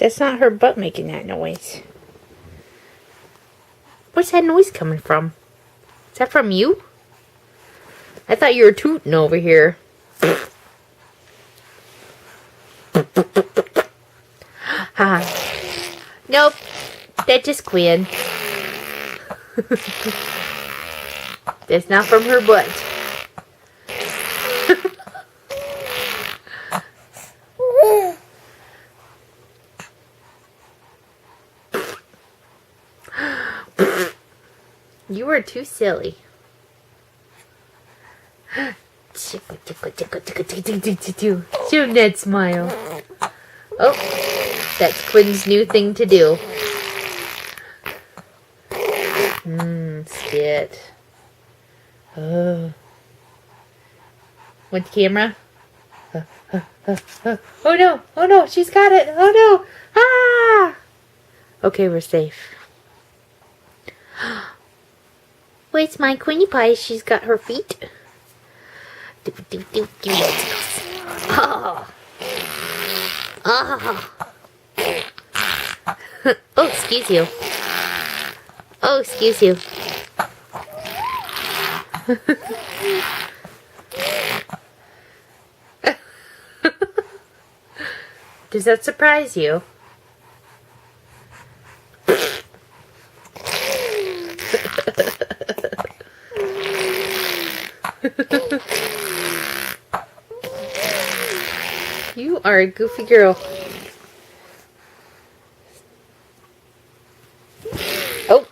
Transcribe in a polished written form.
That's not her butt making that noise. Where's that noise coming from? Is that from you? I thought you were tooting over here. Ha. Nope. That's just Quinn. That's not from her butt. You are too silly. Show that smile. Oh, that's Quinn's new thing to do. Spit. Oh. Want the camera? Oh no! Oh no! She's got it! Oh no! Ah! Okay, we're safe. Where's my Queenie Pie? She's got her feet. Oh. Oh. Oh, excuse you. Oh, excuse you. Does that surprise you? You are a goofy girl. Oh.